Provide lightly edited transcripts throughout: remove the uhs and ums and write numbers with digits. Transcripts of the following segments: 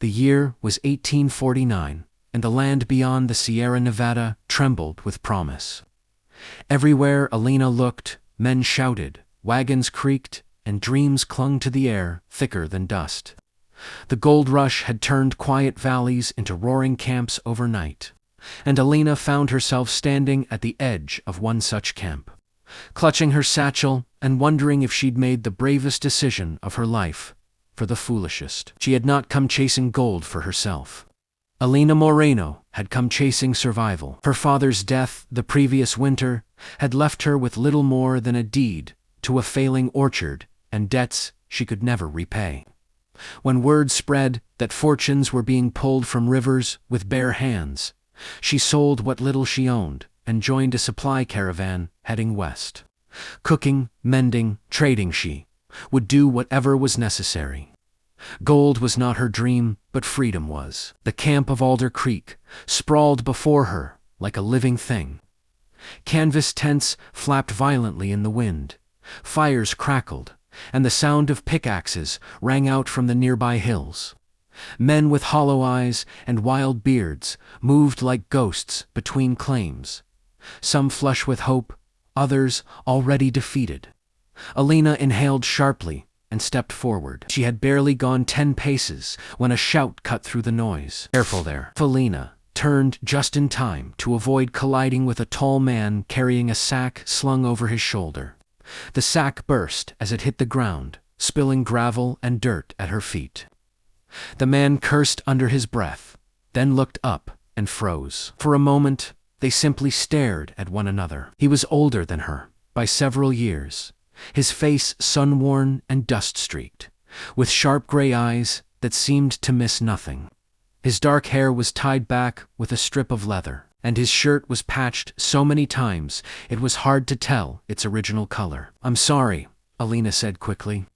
The year was 1849, and the land beyond the Sierra Nevada trembled with promise. Everywhere Elena looked, men shouted, wagons creaked, and dreams clung to the air thicker than dust. The gold rush had turned quiet valleys into roaring camps overnight, and Elena found herself standing at the edge of one such camp, clutching her satchel and wondering if she'd made the bravest decision of her life, for the foolishest. She had not come chasing gold for herself. Elena Moreno had come chasing survival. Her father's death the previous winter had left her with little more than a deed to a failing orchard and debts she could never repay. When word spread that fortunes were being pulled from rivers with bare hands, she sold what little she owned and joined a supply caravan heading west. Cooking, mending, trading, she would do whatever was necessary. Gold was not her dream, but freedom was. The camp of Alder Creek sprawled before her like a living thing. Canvas tents flapped violently in the wind. Fires crackled, and the sound of pickaxes rang out from the nearby hills. Men with hollow eyes and wild beards moved like ghosts between claims, some flush with hope, others already defeated. Elena inhaled sharply and stepped forward. She had barely gone 10 paces when a shout cut through the noise. "Careful there!" Elena turned just in time to avoid colliding with a tall man carrying a sack slung over his shoulder. The sack burst as it hit the ground, spilling gravel and dirt at her feet. The man cursed under his breath, then looked up and froze. For a moment, they simply stared at one another. He was older than her, by several years, his face sun-worn and dust-streaked, with sharp gray eyes that seemed to miss nothing. His dark hair was tied back with a strip of leather, and his shirt was patched so many times it was hard to tell its original color. "I'm sorry," Elena said quickly.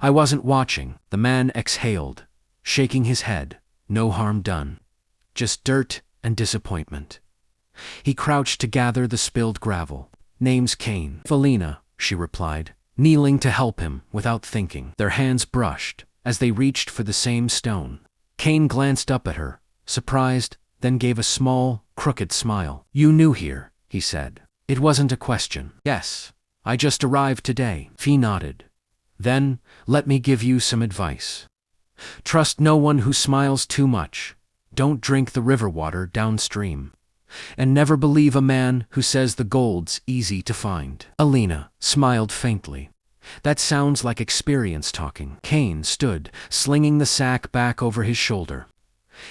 "I wasn't watching." The man exhaled, shaking his head. "No harm done. Just dirt and disappointment." He crouched to gather the spilled gravel. "Name's Cain." "Elena," she replied, kneeling to help him without thinking. Their hands brushed as they reached for the same stone. Cain glanced up at her, surprised, then gave a small, crooked smile. "You new here?" he said. It wasn't a question. "Yes, I just arrived today." She nodded. "Then, let me give you some advice. Trust no one who smiles too much. Don't drink the river water downstream. And never believe a man who says the gold's easy to find." Elena smiled faintly. "That sounds like experience talking." Cain stood, slinging the sack back over his shoulder.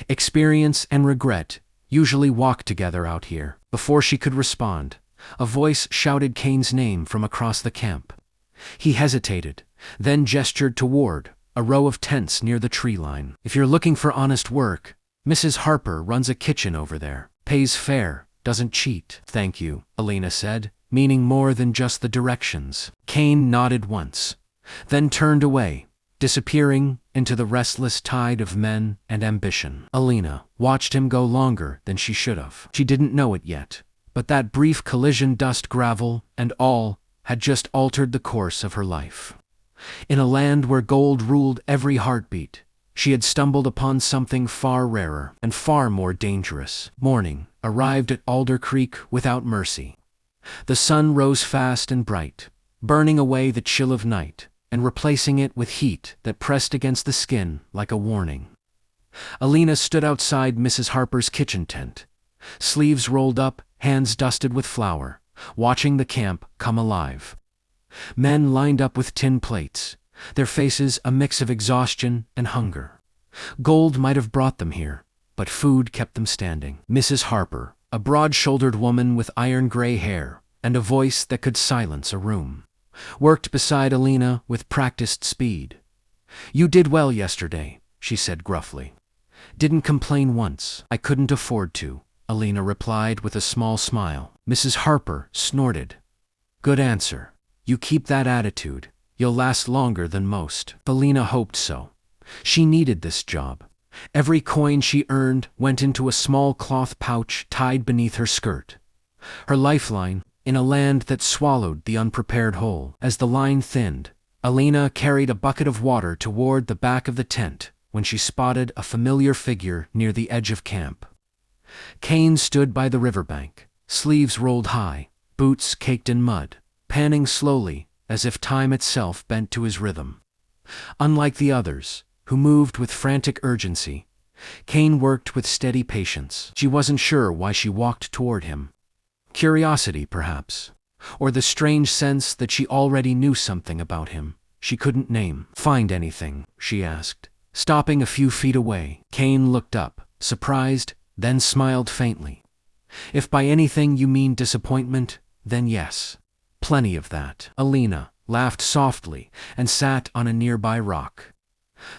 "Experience and regret usually walk together out here." Before she could respond, a voice shouted Cain's name from across the camp. He hesitated, then gestured toward a row of tents near the tree line. "If you're looking for honest work, Mrs. Harper runs a kitchen over there. Pays fair, doesn't cheat." "Thank you," Elena said, meaning more than just the directions. Cain nodded once, then turned away, disappearing into the restless tide of men and ambition. Elena watched him go longer than she should have. She didn't know it yet, but that brief collision, dust, gravel, and all, had just altered the course of her life. In a land where gold ruled every heartbeat, she had stumbled upon something far rarer and far more dangerous. Morning arrived at Alder Creek without mercy. The sun rose fast and bright, burning away the chill of night and replacing it with heat that pressed against the skin like a warning. Elena stood outside Mrs. Harper's kitchen tent, sleeves rolled up, hands dusted with flour, watching the camp come alive. Men lined up with tin plates, their faces a mix of exhaustion and hunger. Gold might have brought them here, but food kept them standing. Mrs. Harper, a broad-shouldered woman with iron-gray hair and a voice that could silence a room, worked beside Elena with practiced speed. "You did well yesterday," she said gruffly. "Didn't complain once." "I couldn't afford to," Elena replied with a small smile. Mrs. Harper snorted. "Good answer. You keep that attitude, you'll last longer than most." Elena hoped so. She needed this job. Every coin she earned went into a small cloth pouch tied beneath her skirt. Her lifeline, in a land that swallowed the unprepared whole. As the line thinned, Elena carried a bucket of water toward the back of the tent, when she spotted a familiar figure near the edge of camp. Cain stood by the riverbank, sleeves rolled high, boots caked in mud, panning slowly as if time itself bent to his rhythm. Unlike the others, who moved with frantic urgency, Cain worked with steady patience. She wasn't sure why she walked toward him. Curiosity, perhaps, or the strange sense that she already knew something about him she couldn't name. "Find anything?" she asked, stopping a few feet away. Cain looked up, surprised, then smiled faintly. "If by anything you mean disappointment, then yes. Plenty of that." Elena laughed softly and sat on a nearby rock.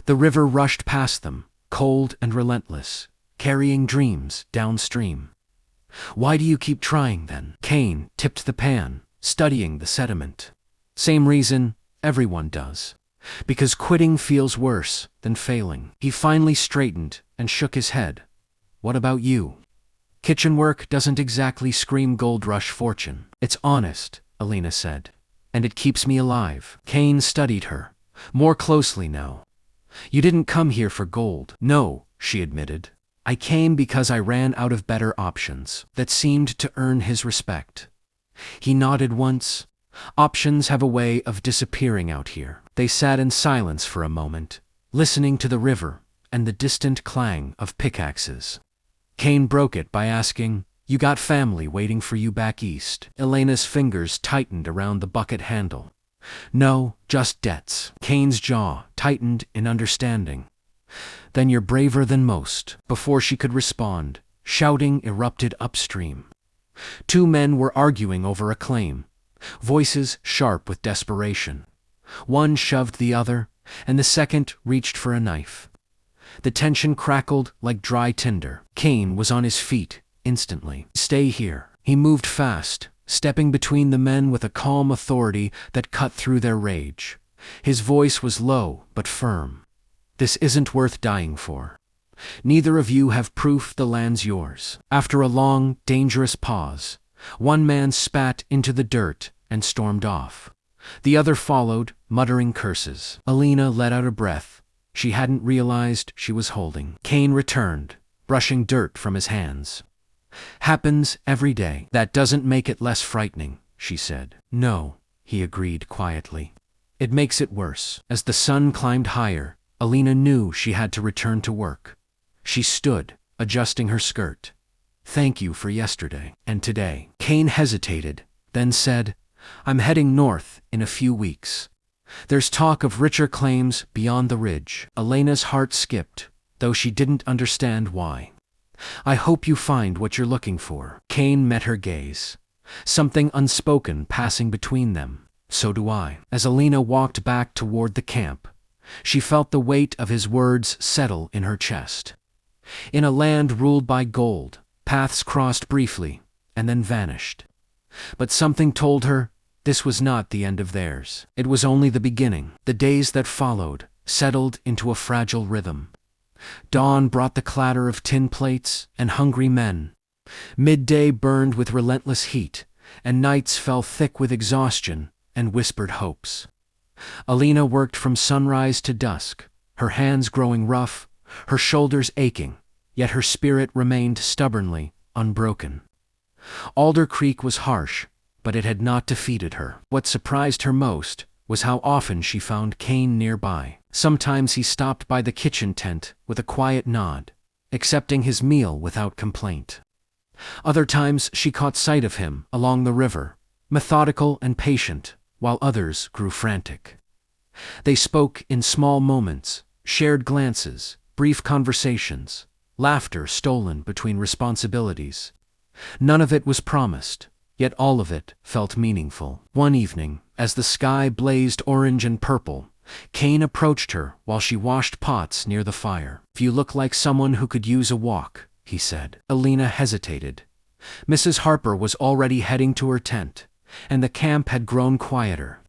The river rushed past them, cold and relentless, carrying dreams downstream. "Why do you keep trying, then?" Cain tipped the pan, studying the sediment. "Same reason everyone does. Because quitting feels worse than failing." He finally straightened and shook his head. "What about you? Kitchen work doesn't exactly scream gold rush fortune." "It's honest," Elena said, "and it keeps me alive." Cain studied her, more closely now. "You didn't come here for gold." "No," she admitted. "I came because I ran out of better options." That seemed to earn his respect. He nodded once. "Options have a way of disappearing out here." They sat in silence for a moment, listening to the river and the distant clang of pickaxes. Cain broke it by asking, "You got family waiting for you back east?" Elena's fingers tightened around the bucket handle. "No, just debts." Cain's jaw tightened in understanding. "Then you're braver than most." Before she could respond, shouting erupted upstream. Two men were arguing over a claim, voices sharp with desperation. One shoved the other, and the second reached for a knife. The tension crackled like dry tinder. Cain was on his feet instantly. "Stay here." He moved fast, stepping between the men with a calm authority that cut through their rage. His voice was low but firm. "This isn't worth dying for. Neither of you have proof the land's yours." After a long, dangerous pause, one man spat into the dirt and stormed off. The other followed, muttering curses. Elena let out a breath she hadn't realized she was holding. Cain returned, brushing dirt from his hands. "Happens every day." "That doesn't make it less frightening," she said. "No," he agreed quietly. "It makes it worse." As the sun climbed higher, Elena knew she had to return to work. She stood, adjusting her skirt. "Thank you for yesterday and today." Cain hesitated, then said, "I'm heading north in a few weeks. There's talk of richer claims beyond the ridge." Elena's heart skipped, though she didn't understand why. "I hope you find what you're looking for." Cain met her gaze, something unspoken passing between them. "So do I." As Elena walked back toward the camp, she felt the weight of his words settle in her chest. In a land ruled by gold, paths crossed briefly and then vanished. But something told her this was not the end of theirs. It was only the beginning. The days that followed settled into a fragile rhythm. Dawn brought the clatter of tin plates and hungry men. Midday burned with relentless heat, and nights fell thick with exhaustion and whispered hopes. Elena worked from sunrise to dusk, her hands growing rough, her shoulders aching, yet her spirit remained stubbornly unbroken. Alder Creek was harsh, but it had not defeated her. What surprised her most was how often she found Cain nearby. Sometimes he stopped by the kitchen tent with a quiet nod, accepting his meal without complaint. Other times she caught sight of him along the river, methodical and patient, while others grew frantic. They spoke in small moments, shared glances, brief conversations, laughter stolen between responsibilities. None of it was promised, yet all of it felt meaningful. One evening, as the sky blazed orange and purple, Cain approached her while she washed pots near the fire. "You look like someone who could use a walk," he said. Elena hesitated. Mrs. Harper was already heading to her tent, and the camp had grown quieter.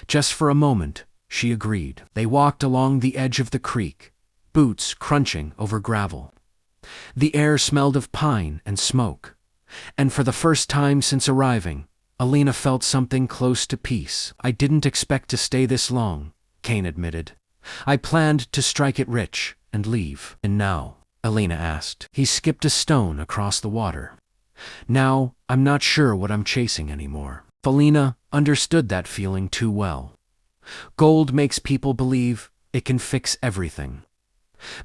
Just for a moment, she agreed. They walked along the edge of the creek, boots crunching over gravel. The air smelled of pine and smoke, and for the first time since arriving, Elena felt something close to peace. "I didn't expect to stay this long," Cain admitted. "I planned to strike it rich, and leave. And now? Elena asked. He skipped a stone across the water. Now, I'm not sure what I'm chasing anymore. Elena understood that feeling too well. Gold makes people believe it can fix everything.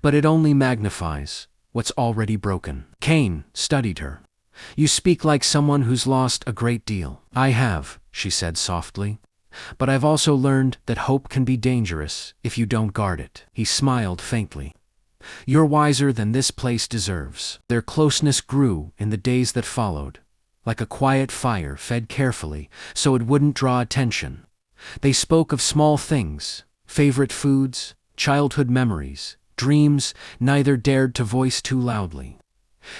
But it only magnifies what's already broken. Cain studied her. You speak like someone who's lost a great deal. I have, she said softly. But I've also learned that hope can be dangerous if you don't guard it. He smiled faintly. You're wiser than this place deserves. Their closeness grew in the days that followed, like a quiet fire fed carefully so it wouldn't draw attention. They spoke of small things, favorite foods, childhood memories, dreams neither dared to voice too loudly.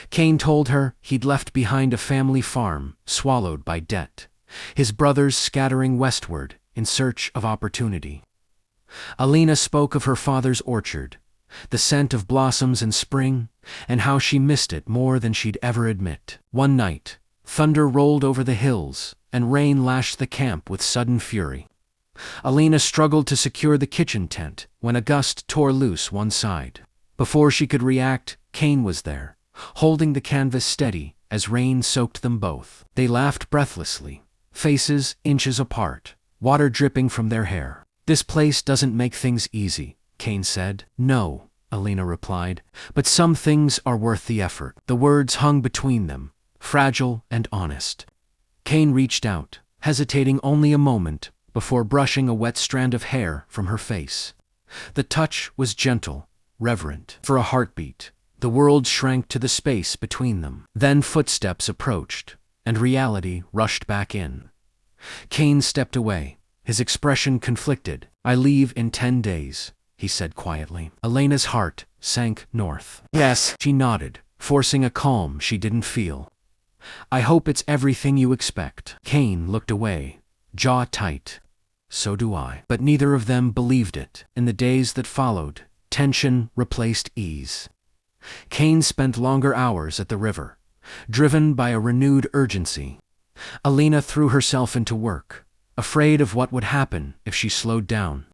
Cain told her he'd left behind a family farm swallowed by debt, his brothers scattering westward in search of opportunity. Elena spoke of her father's orchard, the scent of blossoms in spring, and how she missed it more than she'd ever admit. One night, thunder rolled over the hills, and rain lashed the camp with sudden fury. Elena struggled to secure the kitchen tent when a gust tore loose one side. Before she could react, Cain was there, holding the canvas steady as rain soaked them both. They laughed breathlessly, faces inches apart, water dripping from their hair. This place doesn't make things easy, Cain said. No, Elena replied, but some things are worth the effort. The words hung between them, fragile and honest. Cain reached out, hesitating only a moment before brushing a wet strand of hair from her face. The touch was gentle, reverent. For a heartbeat, the world shrank to the space between them. Then footsteps approached, and reality rushed back in. Cain stepped away, his expression conflicted. I leave in 10 days, he said quietly. Elena's heart sank north. Yes, she nodded, forcing a calm she didn't feel. I hope it's everything you expect. Cain looked away, jaw tight. So do I. But neither of them believed it. In the days that followed, tension replaced ease. Cain spent longer hours at the river, driven by a renewed urgency. Elena threw herself into work, afraid of what would happen if she slowed down.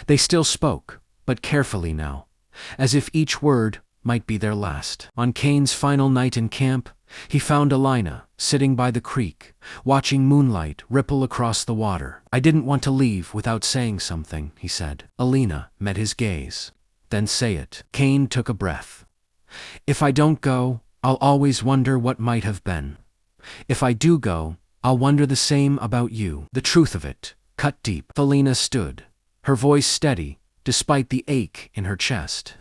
They still spoke, but carefully now, as if each word might be their last. On Cain's final night in camp, he found Elena sitting by the creek, watching moonlight ripple across the water. I didn't want to leave without saying something, he said. Elena met his gaze. Then say it. Cain took a breath. If I don't go, I'll always wonder what might have been. If I do go, I'll wonder the same about you. The truth of it cut deep. Elena stood, her voice steady, despite the ache in her chest.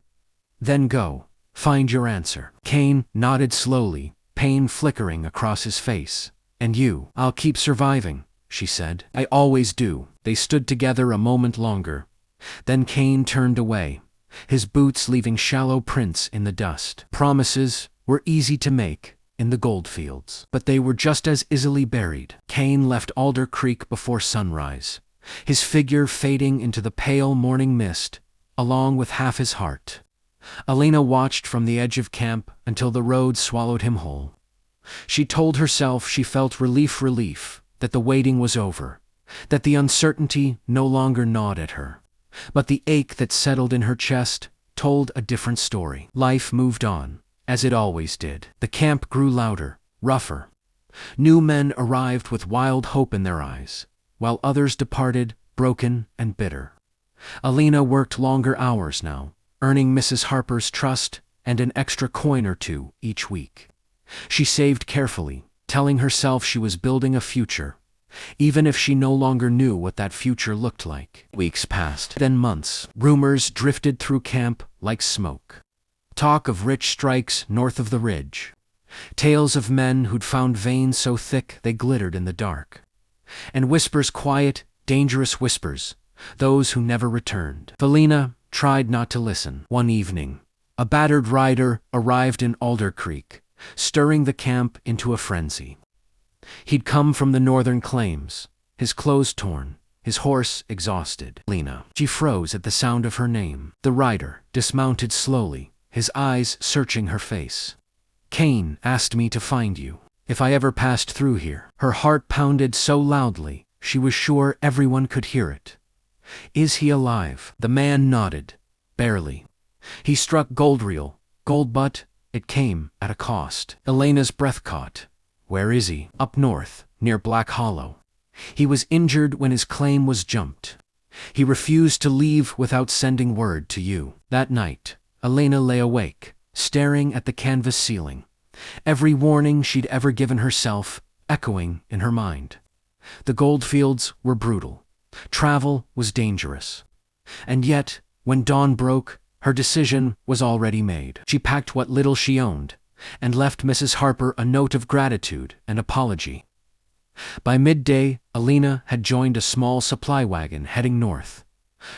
Then go. Find your answer. Cain nodded slowly, pain flickering across his face. And you? I'll keep surviving, she said. I always do. They stood together a moment longer. Then Cain turned away, his boots leaving shallow prints in the dust. Promises were easy to make in the goldfields, but they were just as easily buried. Cain left Alder Creek before sunrise, his figure fading into the pale morning mist, along with half his heart. Elena watched from the edge of camp until the road swallowed him whole. She told herself she felt relief, that the waiting was over, that the uncertainty no longer gnawed at her. But the ache that settled in her chest told a different story. Life moved on, as it always did. The camp grew louder, rougher. New men arrived with wild hope in their eyes, while others departed, broken and bitter. Elena worked longer hours now, earning Mrs. Harper's trust and an extra coin or two each week. She saved carefully, telling herself she was building a future, even if she no longer knew what that future looked like. Weeks passed, then months. Rumors drifted through camp like smoke. Talk of rich strikes north of the ridge. Tales of men who'd found veins so thick they glittered in the dark. And whispers, quiet, dangerous whispers, those who never returned. Elena tried not to listen. One evening, a battered rider arrived in Alder Creek, stirring the camp into a frenzy. He'd come from the northern claims, his clothes torn, his horse exhausted. Elena. She froze at the sound of her name. The rider dismounted slowly, his eyes searching her face. Cain asked me to find you, if I ever passed through here. Her heart pounded so loudly, she was sure everyone could hear it. Is he alive? The man nodded, barely. He struck Goldreel, gold, but it came at a cost. Elena's breath caught. Where is he? Up north, near Black Hollow. He was injured when his claim was jumped. He refused to leave without sending word to you. That night, Elena lay awake, staring at the canvas ceiling, every warning she'd ever given herself echoing in her mind. The goldfields were brutal. Travel was dangerous. And yet, when dawn broke, her decision was already made. She packed what little she owned and left Mrs. Harper a note of gratitude and apology. By midday, Elena had joined a small supply wagon heading north,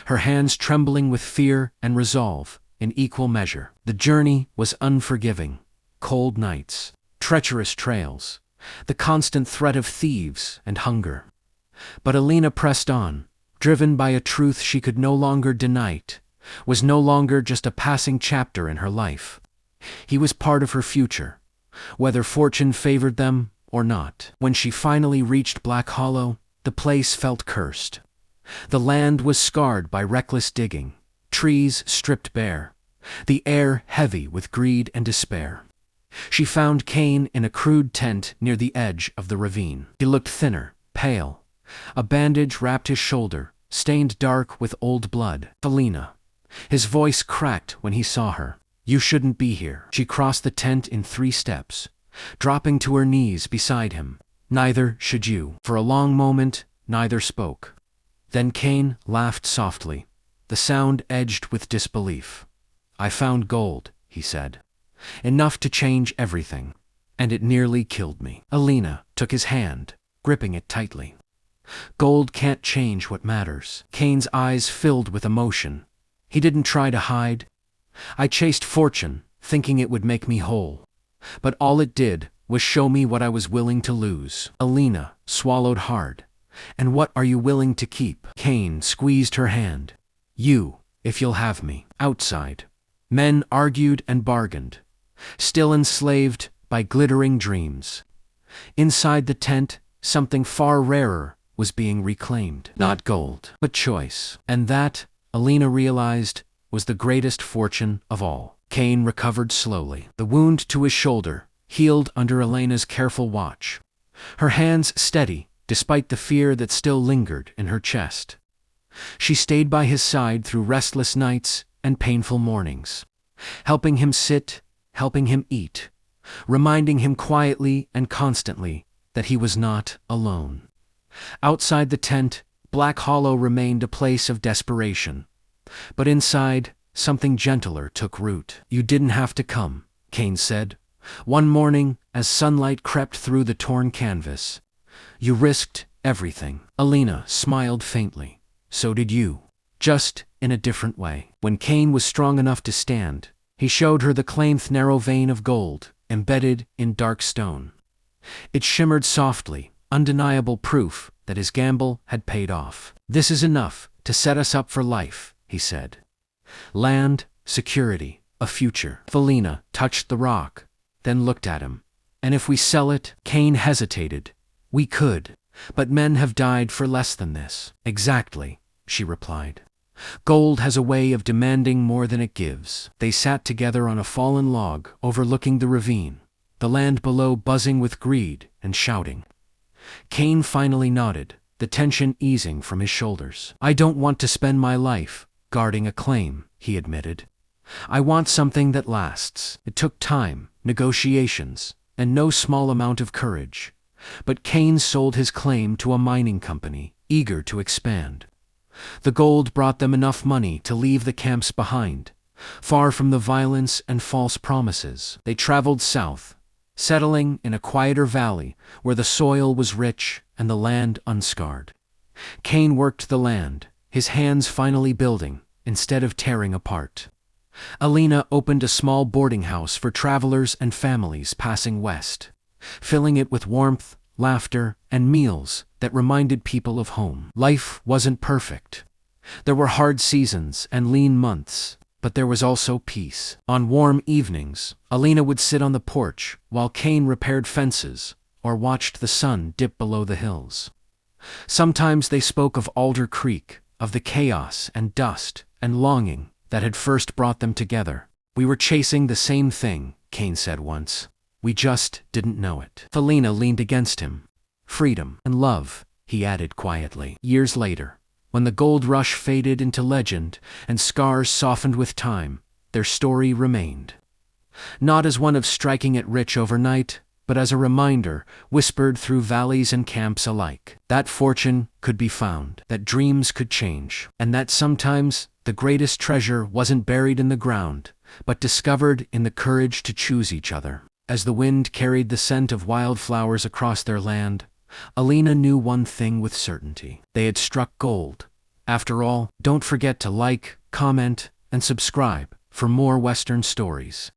her hands trembling with fear and resolve in equal measure. The journey was unforgiving. Cold nights, treacherous trails, the constant threat of thieves and hunger. But Elena pressed on, driven by a truth she could no longer deny. Was no longer just a passing chapter in her life. He was part of her future, whether fortune favored them or not. When she finally reached Black Hollow, the place felt cursed. The land was scarred by reckless digging, trees stripped bare, the air heavy with greed and despair. She found Cain in a crude tent near the edge of the ravine. He looked thinner, pale. A bandage wrapped his shoulder, stained dark with old blood. Elena. His voice cracked when he saw her. You shouldn't be here. She crossed the tent in 3 steps, dropping to her knees beside him. Neither should you. For a long moment, neither spoke. Then Cain laughed softly, the sound edged with disbelief. I found gold, he said. Enough to change everything. And it nearly killed me. Elena took his hand, gripping it tightly. Gold can't change what matters. Cain's eyes filled with emotion. He didn't try to hide. I chased fortune, thinking it would make me whole. But all it did was show me what I was willing to lose. Elena swallowed hard. And what are you willing to keep? Cain squeezed her hand. You, if you'll have me. Outside, men argued and bargained, still enslaved by glittering dreams. Inside the tent, something far rarer was being reclaimed. Not gold, but choice. And that, Elena realized, was the greatest fortune of all. Cain recovered slowly. The wound to his shoulder healed under Elena's careful watch, her hands steady despite the fear that still lingered in her chest. She stayed by his side through restless nights and painful mornings, helping him sit, helping him eat, reminding him quietly and constantly that he was not alone. Outside the tent, Black Hollow remained a place of desperation. But inside, something gentler took root. You didn't have to come, Cain said. One morning, as sunlight crept through the torn canvas, you risked everything. Elena smiled faintly. So did you. Just in a different way. When Cain was strong enough to stand, he showed her the claimed narrow vein of gold, embedded in dark stone. It shimmered softly, undeniable proof that his gamble had paid off. This is enough to set us up for life, he said. Land, security, a future. Elena touched the rock, then looked at him. And if we sell it? Cain hesitated. We could, but men have died for less than this. Exactly, she replied. Gold has a way of demanding more than it gives. They sat together on a fallen log overlooking the ravine, the land below buzzing with greed and shouting. Cain finally nodded, the tension easing from his shoulders. I don't want to spend my life guarding a claim, he admitted. I want something that lasts. It took time, negotiations, and no small amount of courage. But Cain sold his claim to a mining company, eager to expand. The gold brought them enough money to leave the camps behind, far from the violence and false promises. They traveled south, settling in a quieter valley where the soil was rich and the land unscarred. Cain worked the land, his hands finally building instead of tearing apart. Elena opened a small boarding house for travelers and families passing west, filling it with warmth, laughter, and meals that reminded people of home. Life wasn't perfect. There were hard seasons and lean months, but there was also peace. On warm evenings, Elena would sit on the porch while Cain repaired fences or watched the sun dip below the hills. Sometimes they spoke of Alder Creek, of the chaos and dust and longing that had first brought them together. "We were chasing the same thing," Cain said once. "We just didn't know it." Elena leaned against him. "Freedom and love," he added quietly. Years later, when the gold rush faded into legend and scars softened with time, their story remained. Not as one of striking it rich overnight, but as a reminder, whispered through valleys and camps alike, that fortune could be found, that dreams could change, and that sometimes the greatest treasure wasn't buried in the ground, but discovered in the courage to choose each other. As the wind carried the scent of wildflowers across their land, Elena knew one thing with certainty: they had struck gold. After all, don't forget to like, comment, and subscribe for more Western stories.